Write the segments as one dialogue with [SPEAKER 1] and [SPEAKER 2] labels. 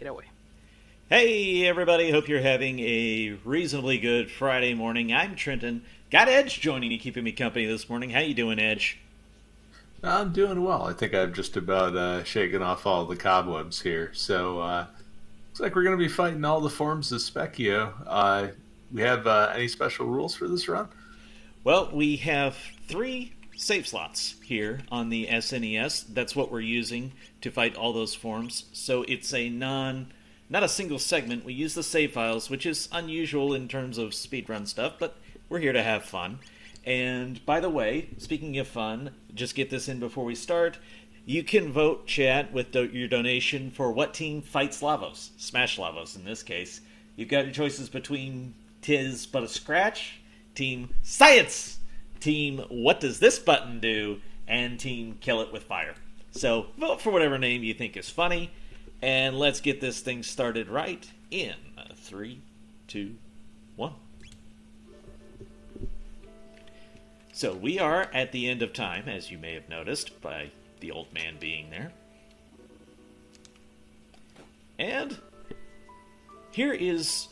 [SPEAKER 1] Get away.
[SPEAKER 2] Hey everybody, hope you're having a reasonably good Friday morning. I'm Trinton. Got Edge joining me, keeping me company this morning. How you doing, Edge?
[SPEAKER 3] I'm doing well. I think I've just about shaken off all the cobwebs here. So looks like we're going to be fighting all the forms of Spekkio. We have any special rules for this run?
[SPEAKER 2] Well, we have three save slots here on the SNES. That's what we're using to fight all those forms. So it's not a single segment. We use the save files, which is unusual in terms of speedrun stuff, but we're here to have fun. And by the way, speaking of fun, just get this in before we start. You can vote, chat, with your donation for what team fights Lavos. Smash Lavos in this case. You've got your choices between Tis But a Scratch, Team Science, Team What Does This Button Do, and Team Kill It with Fire. So vote for whatever name you think is funny, and let's get this thing started right in 3, 2, 1. So we are at the end of time, as you may have noticed by the old man being there. And here is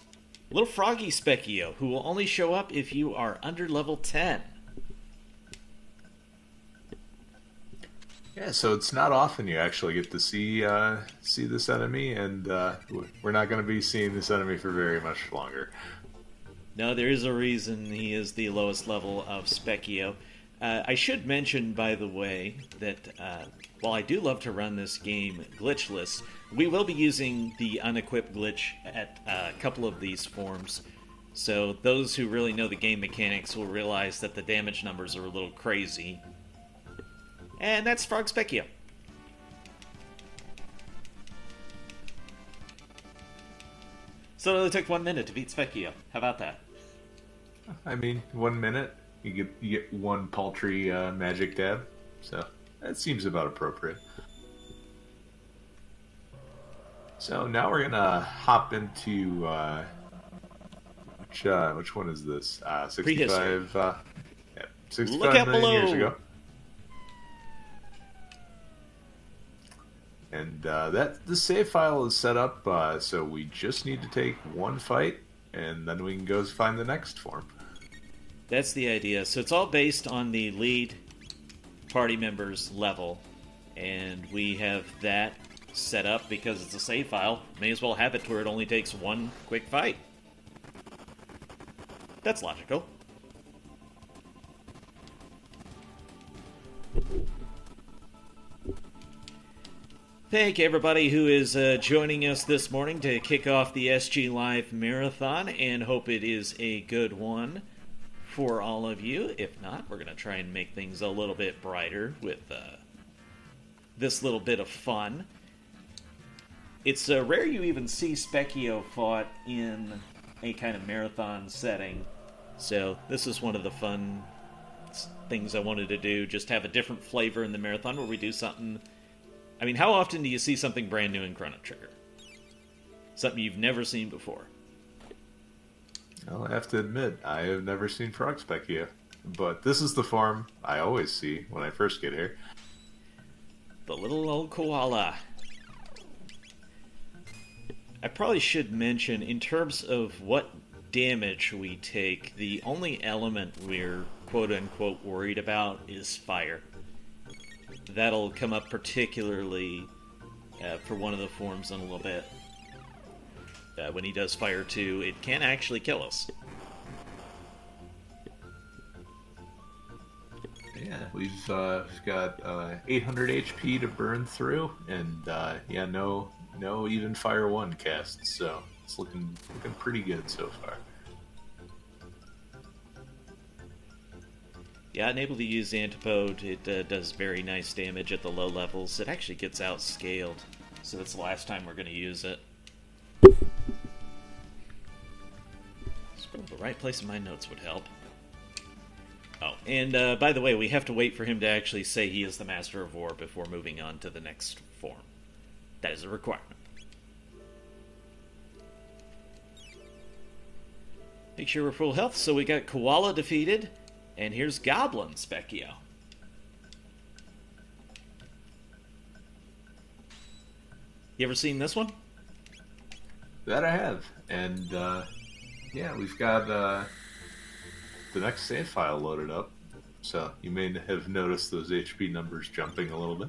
[SPEAKER 2] little froggy Spekkio, who will only show up if you are under level 10.
[SPEAKER 3] Yeah, so it's not often you actually get to see this enemy, and we're not going to be seeing this enemy for very much longer.
[SPEAKER 2] No, there is a reason he is the lowest level of Spekkio. I should mention, by the way, that while I do love to run this game glitchless, we will be using the unequipped glitch at a couple of these forms. So those who really know the game mechanics will realize that the damage numbers are a little crazy. And that's Frog Spekkio. So it only took 1 minute to beat Spekkio. How about that?
[SPEAKER 3] I mean, 1 minute, you get one paltry magic dab, so that seems about appropriate. So now we're gonna hop into which one is this?
[SPEAKER 2] Prehistory.
[SPEAKER 3] 65. Yeah,
[SPEAKER 2] Look
[SPEAKER 3] 65
[SPEAKER 2] out
[SPEAKER 3] million years
[SPEAKER 2] below!
[SPEAKER 3] ago. And that the save file is set up, so we just need to take one fight, and then we can go find the next form.
[SPEAKER 2] That's the idea. So it's all based on the lead party member's level, and we have that set up because it's a save file. May as well have it to where it only takes one quick fight. That's logical. Thank everybody who is joining us this morning to kick off the SGLive Marathon, and hope it is a good one for all of you. If not, we're going to try and make things a little bit brighter with this little bit of fun. It's rare you even see Spekkio fought in a kind of marathon setting, so this is one of the fun things I wanted to do, just have a different flavor in the marathon where we do something. I mean, how often do you see something brand new in Chrono Trigger? Something you've never seen before.
[SPEAKER 3] Well, I have to admit, I have never seen Frog Spekkio, but this is the form I always see when I first get here.
[SPEAKER 2] The little old koala. I probably should mention, in terms of what damage we take, the only element we're quote-unquote worried about is fire. That'll come up particularly for one of the forms in a little bit. When he does fire 2, it can actually kill us.
[SPEAKER 3] Yeah, we've got 800 HP to burn through, and yeah, no even Fire 1 casts, so it's looking pretty good so far.
[SPEAKER 2] Yeah, unable to use Antipode. It does very nice damage at the low levels. It actually gets outscaled, so it's the last time we're going to use it. Scroll to the right place in my notes would help. Oh, and by the way, we have to wait for him to actually say he is the Master of War before moving on to the next form. That is a requirement. Make sure we're full health. So we got Koala defeated, and here's Goblin Spekkio. You ever seen this one?
[SPEAKER 3] That I have. And yeah, we've got the next save file loaded up. So you may have noticed those HP numbers jumping a little bit.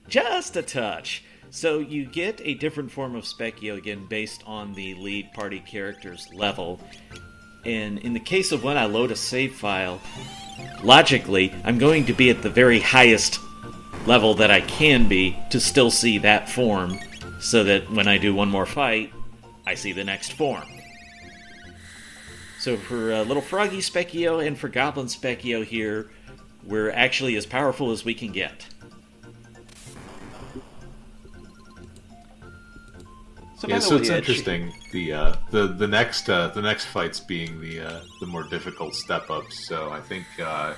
[SPEAKER 2] Just a touch. So you get a different form of Spekkio again based on the lead party character's level. And in the case of when I load a save file, logically, I'm going to be at the very highest level that I can be to still see that form, so that when I do one more fight, I see the next form. So for Little Froggy Spekkio and for Goblin Spekkio here, we're actually as powerful as we can get.
[SPEAKER 3] So it's interesting. The next fights being the more difficult step ups. So I think it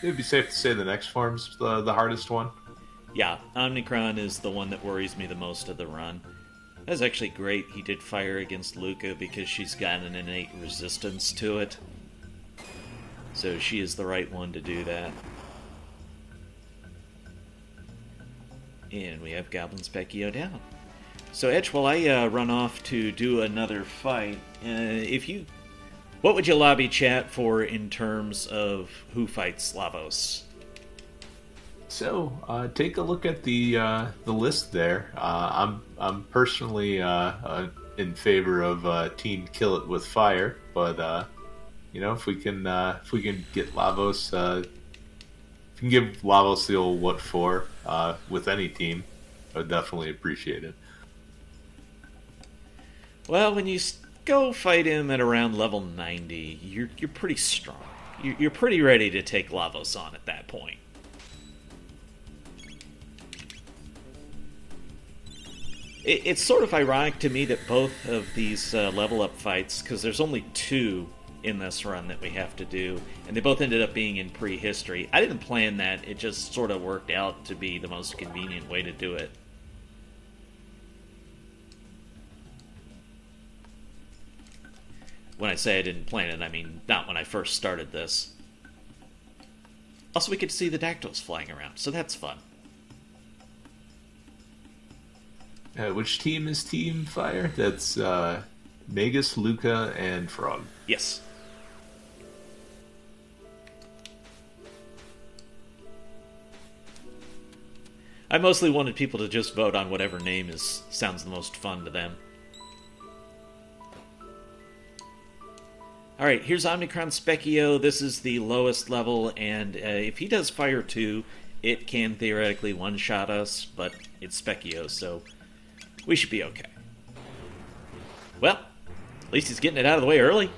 [SPEAKER 3] would be safe to say the next form's the hardest one.
[SPEAKER 2] Yeah, Omnicron is the one that worries me the most of the run. That's actually great. He did fire against Luca because she's got an innate resistance to it. So she is the right one to do that. And we have Goblin Spekkio down. So Edge, while I run off to do another fight, what would you lobby chat for in terms of who fights Slavos?
[SPEAKER 3] So take a look at the list there. I'm personally in favor of Team Kill It with Fire, but if we can get Lavos, if we can give Lavos the old what for with any team, I would definitely appreciate it.
[SPEAKER 2] Well, when you go fight him at around level 90, you're pretty strong. You're pretty ready to take Lavos on at that point. It's sort of ironic to me that both of these level up fights, because there's only 2 in this run that we have to do, and they both ended up being in prehistory. I didn't plan that, it just sort of worked out to be the most convenient way to do it. When I say I didn't plan it, I mean not when I first started this. Also, we get to see the dactyls flying around, so that's fun.
[SPEAKER 3] Which team is Team Fire? That's Magus, Luca, and Frog.
[SPEAKER 2] Yes. I mostly wanted people to just vote on whatever name sounds the most fun to them. Alright, here's Omnicron Spekkio. This is the lowest level, and if he does Fire 2, it can theoretically one-shot us, but it's Spekkio, so we should be okay. Well, at least he's getting it out of the way early.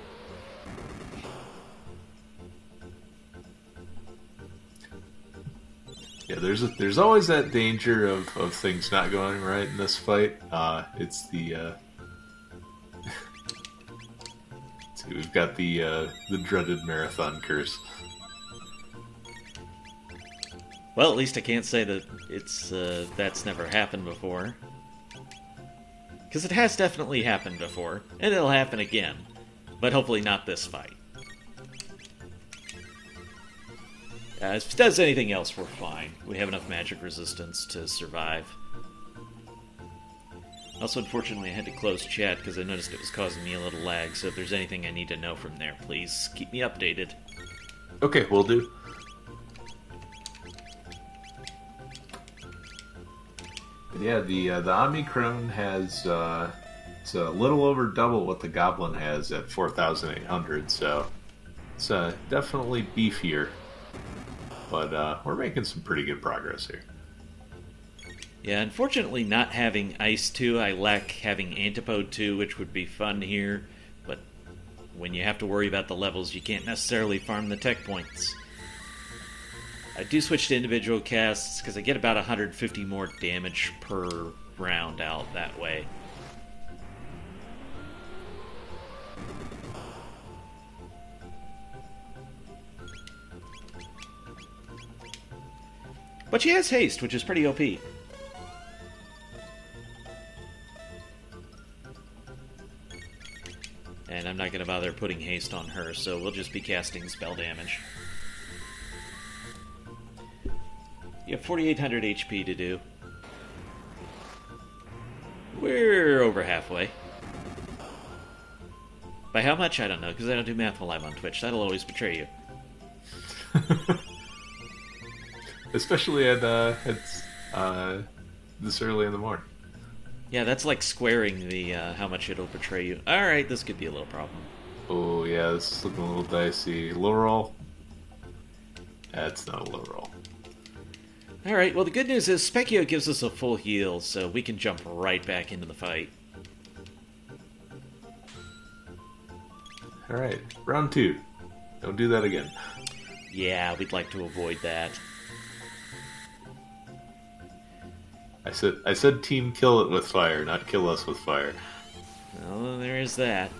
[SPEAKER 3] Yeah, there's always that danger of things not going right in this fight. It's the we've got the dreaded marathon curse.
[SPEAKER 2] Well, at least I can't say that that's never happened before. Because it has definitely happened before, and it'll happen again. But hopefully not this fight. If it does anything else, we're fine. We have enough magic resistance to survive. Also, unfortunately, I had to close chat because I noticed it was causing me a little lag, so if there's anything I need to know from there, please keep me updated.
[SPEAKER 3] Okay, will do. Yeah, the Omnicron has it's a little over double what the Goblin has at 4,800, so it's definitely beefier. But we're making some pretty good progress here.
[SPEAKER 2] Yeah, unfortunately not having Ice 2, I lack having Antipode 2, which would be fun here, but when you have to worry about the levels, you can't necessarily farm the tech points. I do switch to individual casts because I get about 150 more damage per round out that way. But she has haste, which is pretty OP. And I'm not going to bother putting haste on her, so we'll just be casting spell damage. You have 4,800 HP to do. We're over halfway. By how much? I don't know, because I don't do math while I'm on Twitch. That'll always betray you.
[SPEAKER 3] Especially at this early in the morning.
[SPEAKER 2] Yeah, that's like squaring the how much it'll betray you. Alright, this could be a little problem.
[SPEAKER 3] Oh, yeah, this is looking a little dicey. Low roll? That's not a low roll.
[SPEAKER 2] Alright, well the good news is Spekkio gives us a full heal, so we can jump right back into the fight.
[SPEAKER 3] Alright, round 2. Don't do that again.
[SPEAKER 2] Yeah, we'd like to avoid that.
[SPEAKER 3] I said team kill it with fire, not kill us with fire.
[SPEAKER 2] Well, there is that.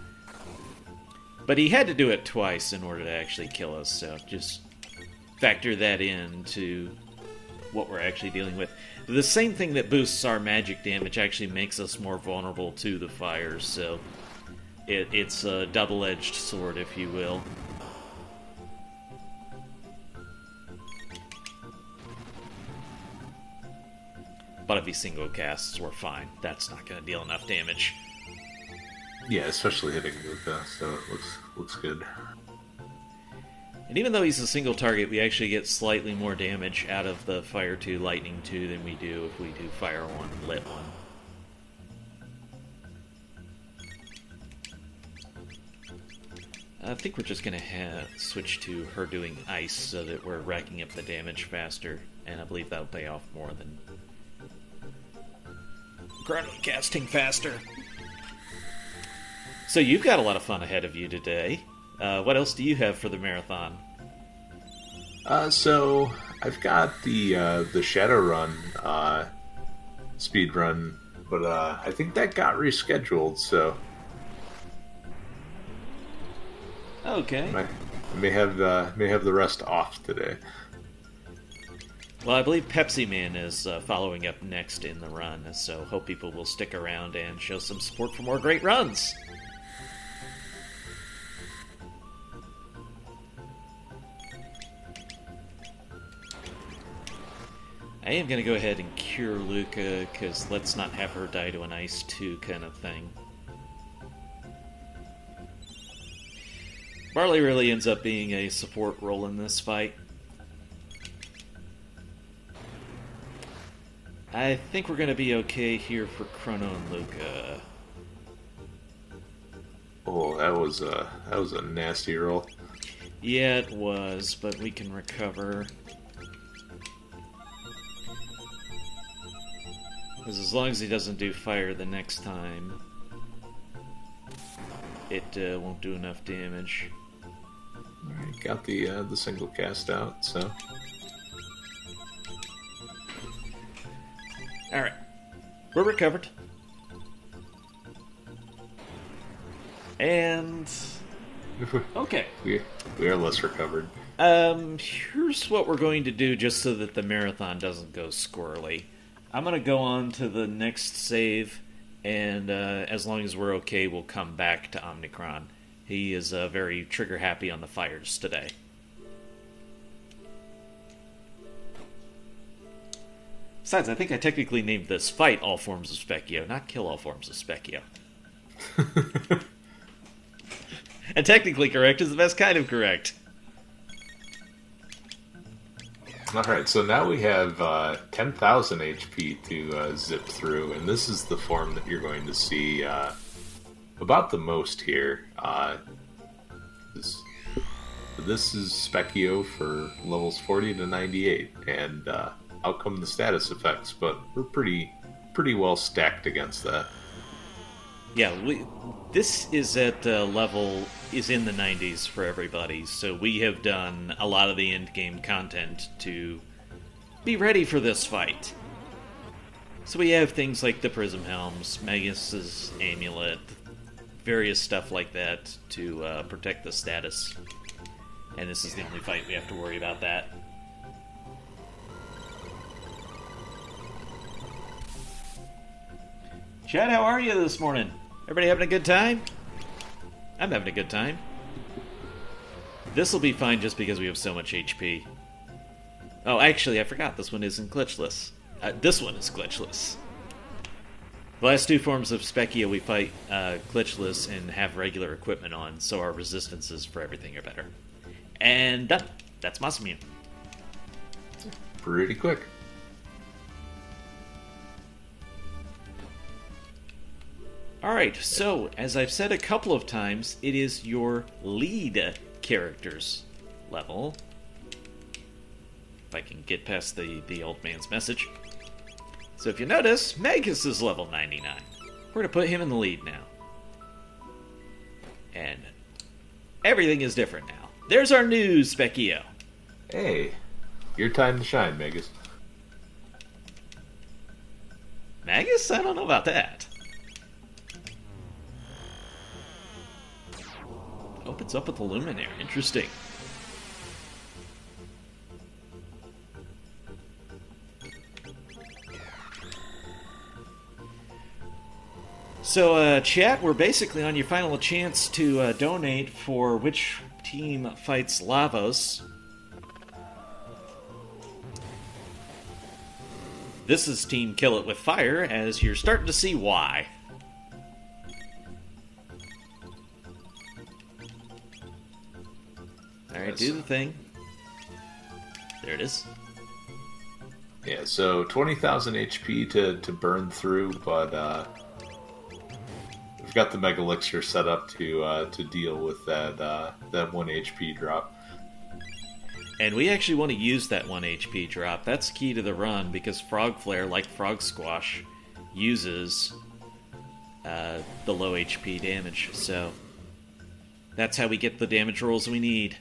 [SPEAKER 2] But he had to do it twice in order to actually kill us, so just factor that into what we're actually dealing with. The same thing that boosts our magic damage actually makes us more vulnerable to the fires, so it's a double-edged sword, if you will. But if he single casts, we're fine. That's not going to deal enough damage.
[SPEAKER 3] Yeah, especially hitting Luca, so it looks good.
[SPEAKER 2] And even though he's a single target, we actually get slightly more damage out of the Fire 2, Lightning 2 than we do if we do Fire 1, Lit 1. I think we're just going to switch to her doing Ice so that we're racking up the damage faster, and I believe that'll pay off more than Chrono casting faster. So you've got a lot of fun ahead of you today. What else do you have for the marathon?
[SPEAKER 3] So I've got the Shadowrun speed run, but I think that got rescheduled. So
[SPEAKER 2] Okay.
[SPEAKER 3] I may have the rest off today.
[SPEAKER 2] Well, I believe Pepsi Man is following up next in the run, so hope people will stick around and show some support for more great runs. I am going to go ahead and cure Luca, because let's not have her die to an Ice 2 kind of thing. Barley really ends up being a support role in this fight. I think we're going to be okay here for Chrono and Luca.
[SPEAKER 3] Oh, that was a nasty roll.
[SPEAKER 2] Yeah, it was, but we can recover. Because as long as he doesn't do fire the next time, it won't do enough damage.
[SPEAKER 3] Alright, got the single cast out, so...
[SPEAKER 2] Alright. We're recovered. And... okay.
[SPEAKER 3] We are less recovered.
[SPEAKER 2] Here's what we're going to do just so that the marathon doesn't go squirrely. I'm going to go on to the next save, and as long as we're okay, we'll come back to Omnicron. He is very trigger-happy on the fires today. Besides, I think I technically named this Fight All Forms of Spekkio, not Kill All Forms of Spekkio. And technically correct is the best kind of correct.
[SPEAKER 3] Alright, so now we have 10,000 HP to zip through, and this is the form that you're going to see about the most here. This is Spekkio for levels 40 to 98, and out come the status effects, but we're pretty well stacked against that.
[SPEAKER 2] Yeah, this is at level is in the 90s for everybody, so we have done a lot of the end-game content to be ready for this fight. So we have things like the Prism Helms, Magus' Amulet, various stuff like that to protect the status. And this is the only fight we have to worry about that. Chad, how are you this morning? Everybody having a good time? I'm having a good time. This will be fine just because we have so much HP. Oh, actually, I forgot this one isn't glitchless. This one is glitchless. The last two forms of Spekkio we fight glitchless and have regular equipment on, so our resistances for everything are better. And done. That's Masamune.
[SPEAKER 3] Pretty quick.
[SPEAKER 2] Alright, so, as I've said a couple of times, it is your lead character's level. If I can get past the old man's message. So if you notice, Magus is level 99. We're going to put him in the lead now. And everything is different now. There's our new Spekkio.
[SPEAKER 3] Hey, your time to shine, Magus.
[SPEAKER 2] Magus? I don't know about that. Opens up with the Luminaire. Interesting. So, chat, we're basically on your final chance to donate for which team fights Lavos. This is Team Kill It With Fire, as you're starting to see why. Alright, do the thing. There it is.
[SPEAKER 3] Yeah, so 20,000 HP to burn through, but we've got the Mega Elixir set up to deal with that 1 HP drop.
[SPEAKER 2] And we actually want to use that 1 HP drop. That's key to the run, because Frog Flare, like Frog Squash, uses the low HP damage. So that's how we get the damage rolls we need.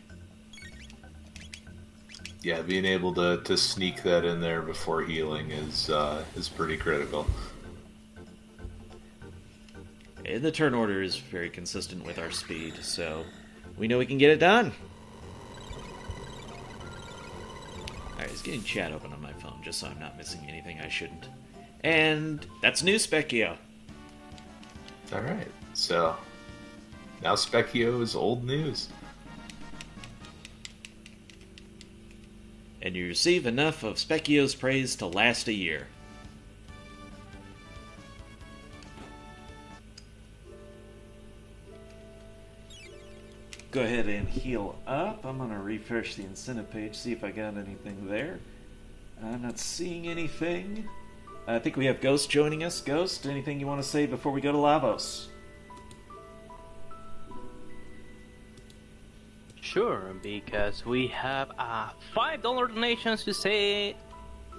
[SPEAKER 3] Yeah, being able to sneak that in there before healing is pretty critical.
[SPEAKER 2] And the turn order is very consistent with our speed, so we know we can get it done. Alright, it's getting chat open on my phone, just so I'm not missing anything I shouldn't. And that's new Spekkio.
[SPEAKER 3] Alright, so now Spekkio is old news.
[SPEAKER 2] And you receive enough of Spekkio's praise to last a year. Go ahead and heal up. I'm going to refresh the incentive page, see if I got anything there. I'm not seeing anything. I think we have Ghost joining us. Ghost, anything you want to say before we go to Lavos?
[SPEAKER 1] Sure, because we have a $5 donation to say,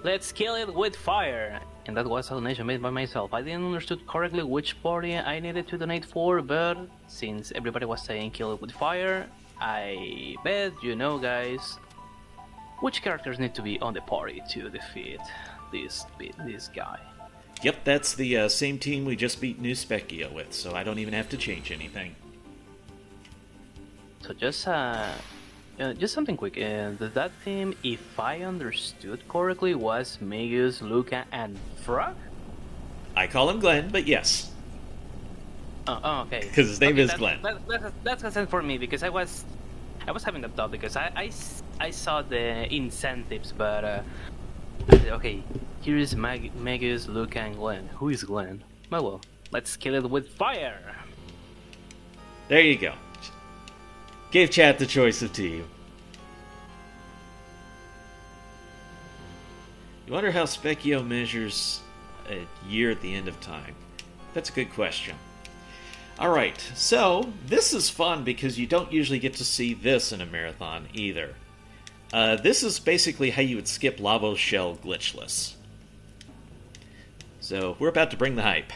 [SPEAKER 1] let's kill it with fire. And that was a donation made by myself. I didn't understood correctly which party I needed to donate for, but since everybody was saying kill it with fire, I bet you know, guys, which characters need to be on the party to defeat this guy.
[SPEAKER 2] Yep, that's the same team we just beat New Spekkio with, so I don't even have to change anything.
[SPEAKER 1] So just something quick. That team, if I understood correctly, was Magus, Luca, and Frog?
[SPEAKER 2] I call him Glenn, but yes.
[SPEAKER 1] Oh, okay.
[SPEAKER 2] Because his name is Glenn.
[SPEAKER 1] That's consent for me, because I was having that thought, because I saw the incentives, but okay, here is Magus, Luca, and Glenn. Who is Glenn? Well, let's kill it with fire.
[SPEAKER 2] There you go. Gave chat the choice of team. You wonder how Spekkio measures a year at the end of time. That's a good question. Alright, so this is fun because you don't usually get to see this in a marathon either. This is basically how you would skip Lavos Shell glitchless. So we're about to bring the hype.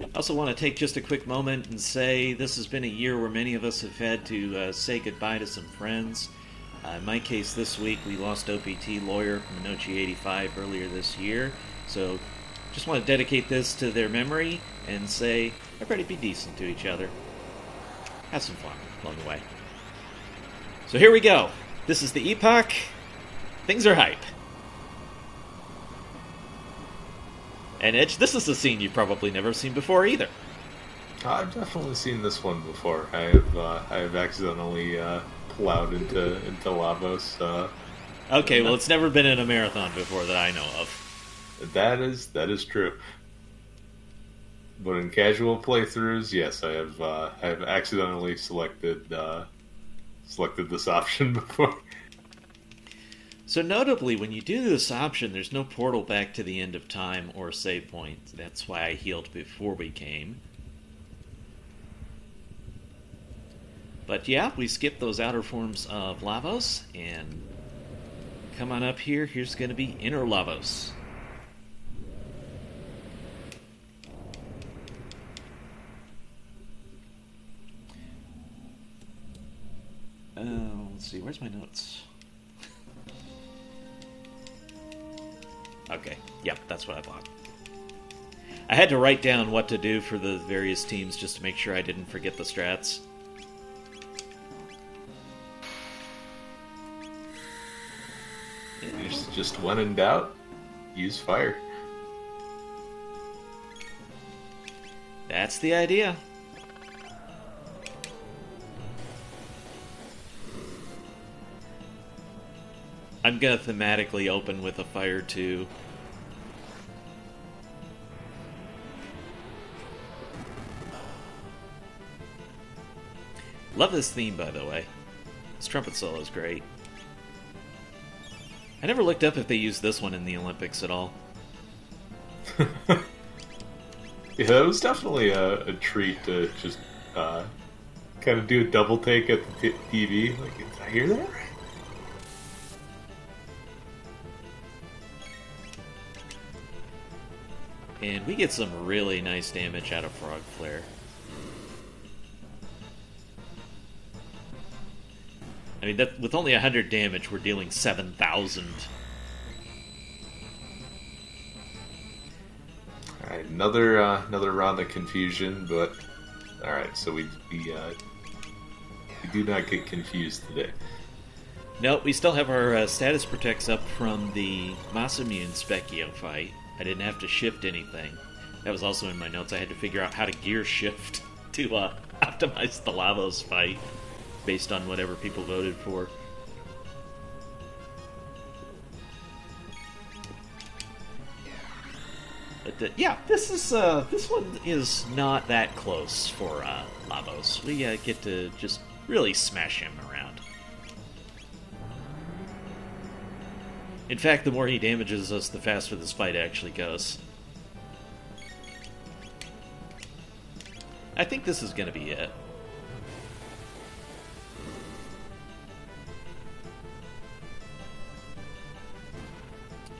[SPEAKER 2] I also want to take just a quick moment and say this has been a year where many of us have had to say goodbye to some friends. In my case this week, we lost OPT lawyer Minochi85 earlier this year, so just want to dedicate this to their memory and say everybody be decent to each other. Have some fun along the way. So here we go. This is the epoch. Things are hype. And Edge, this is a scene you've probably never seen before either.
[SPEAKER 3] I've definitely seen this one before. I have accidentally plowed into Lavos
[SPEAKER 2] Okay, well, it's never been in a marathon before that I know of.
[SPEAKER 3] That is true. But in casual playthroughs, yes, I have accidentally selected this option before.
[SPEAKER 2] So notably, when you do this option, there's no portal back to the end of time or save point. That's why I healed before we came. But yeah, we skipped those outer forms of Lavos, and come on up here. Here's going to be Inner Lavos. Let's see, where's my notes? Okay, yep, that's what I thought. I had to write down what to do for the various teams just to make sure I didn't forget the strats.
[SPEAKER 3] Just when in doubt, use fire.
[SPEAKER 2] That's the idea. I'm gonna thematically open with a fire too. Love this theme, by the way. This trumpet solo is great. I never looked up if they used this one in the Olympics at all.
[SPEAKER 3] Yeah, that was definitely a treat to just kind of do a double take at the TV. Like, did I hear that right?
[SPEAKER 2] And we get some really nice damage out of Frog Flare. I mean, that, with only 100 damage, we're dealing 7,000.
[SPEAKER 3] Alright, another round of confusion, but alright, so we do not get confused today.
[SPEAKER 2] Nope, we still have our status protects up from the Masamune Spekkio fight. I didn't have to shift anything. That was also in my notes. I had to figure out how to gear shift to optimize the Lavos fight based on whatever people voted for. But yeah, this one is not that close for Lavos. We get to just really smash him around. In fact, the more he damages us, the faster this fight actually goes. I think this is going to be it.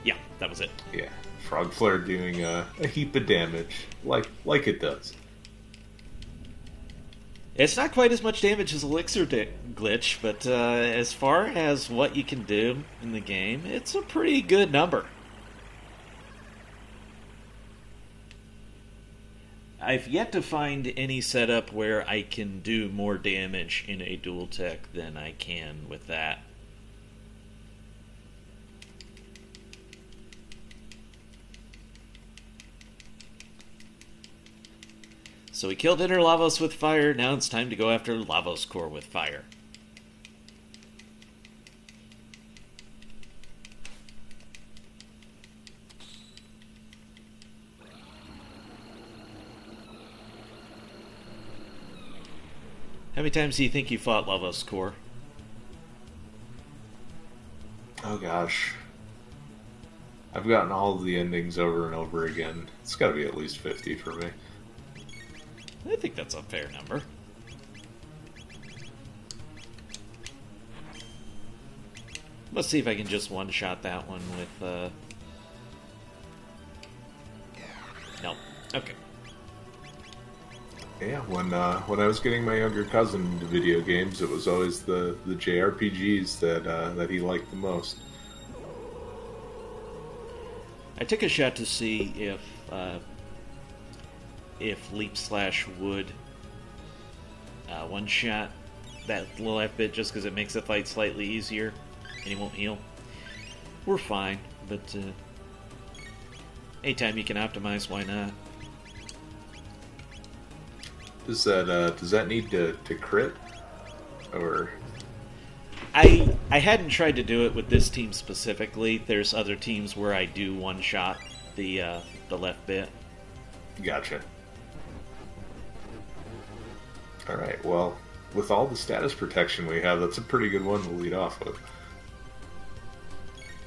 [SPEAKER 2] Yeah, that was it.
[SPEAKER 3] Yeah, Frog Flare doing a heap of damage, like it does.
[SPEAKER 2] It's not quite as much damage as Elixir Glitch, but as far as what you can do in the game, it's a pretty good number. I've yet to find any setup where I can do more damage in a dual tech than I can with that. So we killed Inner Lavos with fire, now it's time to go after Lavos Core with fire. How many times do you think you fought Lavos Core?
[SPEAKER 3] Oh gosh. I've gotten all of the endings over and over again. It's gotta be at least 50 for me.
[SPEAKER 2] I think that's a fair number. Let's see if I can just one-shot that one with, No. Okay.
[SPEAKER 3] Yeah, when I was getting my younger cousin into video games, it was always the JRPGs that he liked the most.
[SPEAKER 2] I took a shot to see if Leap Slash would one-shot that little F-bit just because it makes the fight slightly easier and he won't heal. We're fine, but anytime you can optimize, why not?
[SPEAKER 3] Does that need to crit? Or
[SPEAKER 2] I hadn't tried to do it with this team specifically. There's other teams where I do one shot the left bit.
[SPEAKER 3] Gotcha. All right. Well, with all the status protection we have, that's a pretty good one to lead off with.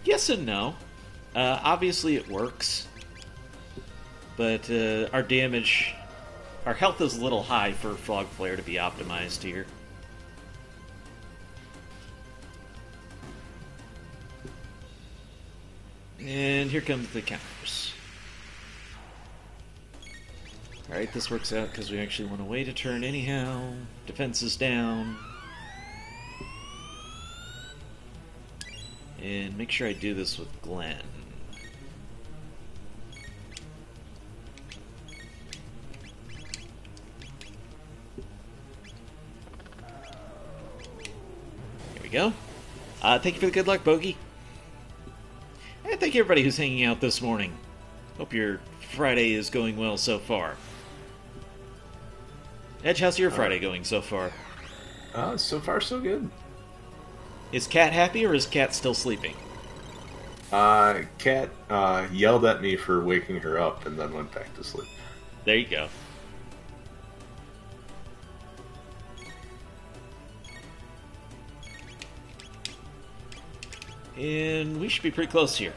[SPEAKER 2] Yes and no. Obviously, it works, but our health is a little high for Frog Flare to be optimized here. And here comes the counters. Alright, this works out because we actually want to wait a turn anyhow. Defense is down. And make sure I do this with Glenn. Here we go. Thank you for the good luck, Bogey. And thank you everybody who's hanging out this morning. Hope your Friday is going well so far. Edge, how's your Friday going so far?
[SPEAKER 3] So far so good.
[SPEAKER 2] Is Cat happy or is Cat still sleeping?
[SPEAKER 3] Cat yelled at me for waking her up and then went back to sleep.
[SPEAKER 2] There you go. And we should be pretty close here.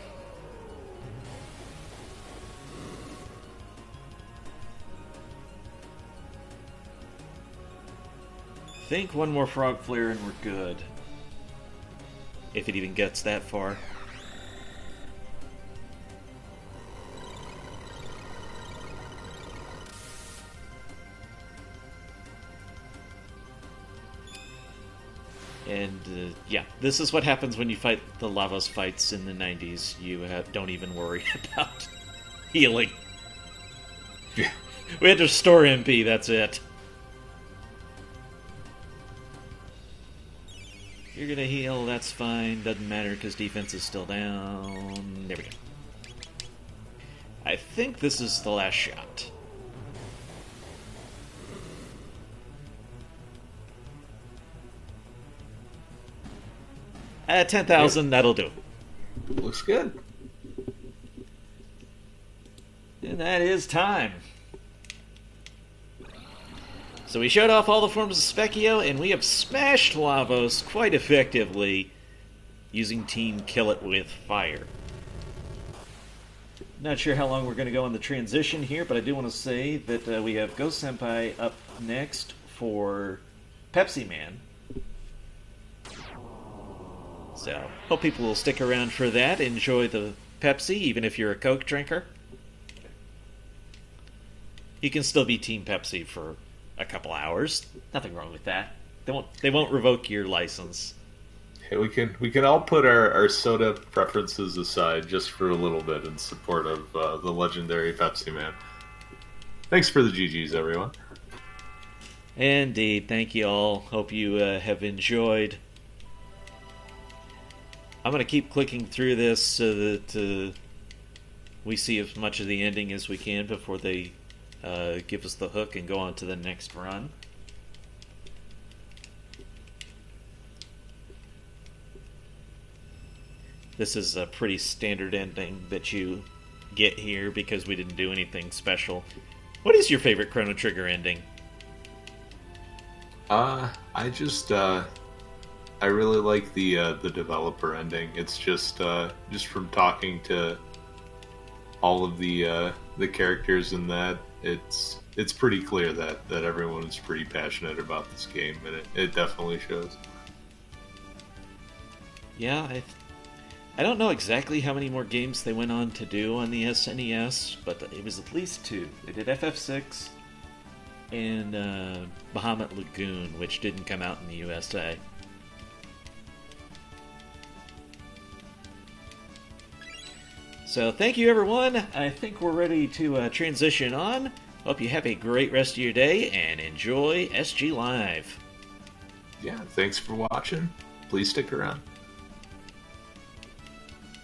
[SPEAKER 2] Think one more Frog Flare and we're good. If it even gets that far. And, yeah, this is what happens when you fight the Lavos fights in the 90s. You don't even worry about healing.
[SPEAKER 3] Yeah.
[SPEAKER 2] We had to restore MP, that's it. You're gonna heal, that's fine. Doesn't matter because defense is still down. There we go. I think this is the last shot. At 10,000, that'll do.
[SPEAKER 3] Looks good.
[SPEAKER 2] And that is time. So we showed off all the forms of Spekkio, and we have smashed Lavos quite effectively using Team Kill It with Fire. Not sure how long we're going to go on the transition here, but I do want to say that we have Ghost Senpai up next for Pepsi Man. So, hope people will stick around for that. Enjoy the Pepsi, even if you're a Coke drinker. You can still be Team Pepsi for a couple hours. Nothing wrong with that. They won't revoke your license.
[SPEAKER 3] Hey, we can all put our soda preferences aside just for a little bit in support of the legendary Pepsi Man. Thanks for the GGs, everyone.
[SPEAKER 2] Indeed. Thank you all. Hope you have enjoyed. I'm going to keep clicking through this so that we see as much of the ending as we can before they give us the hook and go on to the next run. This is a pretty standard ending that you get here because we didn't do anything special. What is your favorite Chrono Trigger ending?
[SPEAKER 3] I really like the developer ending. It's just from talking to all of the characters in that, it's pretty clear that everyone is pretty passionate about this game, and it definitely shows.
[SPEAKER 2] Yeah, I don't know exactly how many more games they went on to do on the SNES, but it was at least 2. They did FF6 and Bahamut Lagoon, which didn't come out in the USA. So thank you, everyone. I think we're ready to transition on. Hope you have a great rest of your day and enjoy SGLive.
[SPEAKER 3] Yeah, thanks for watching. Please stick around.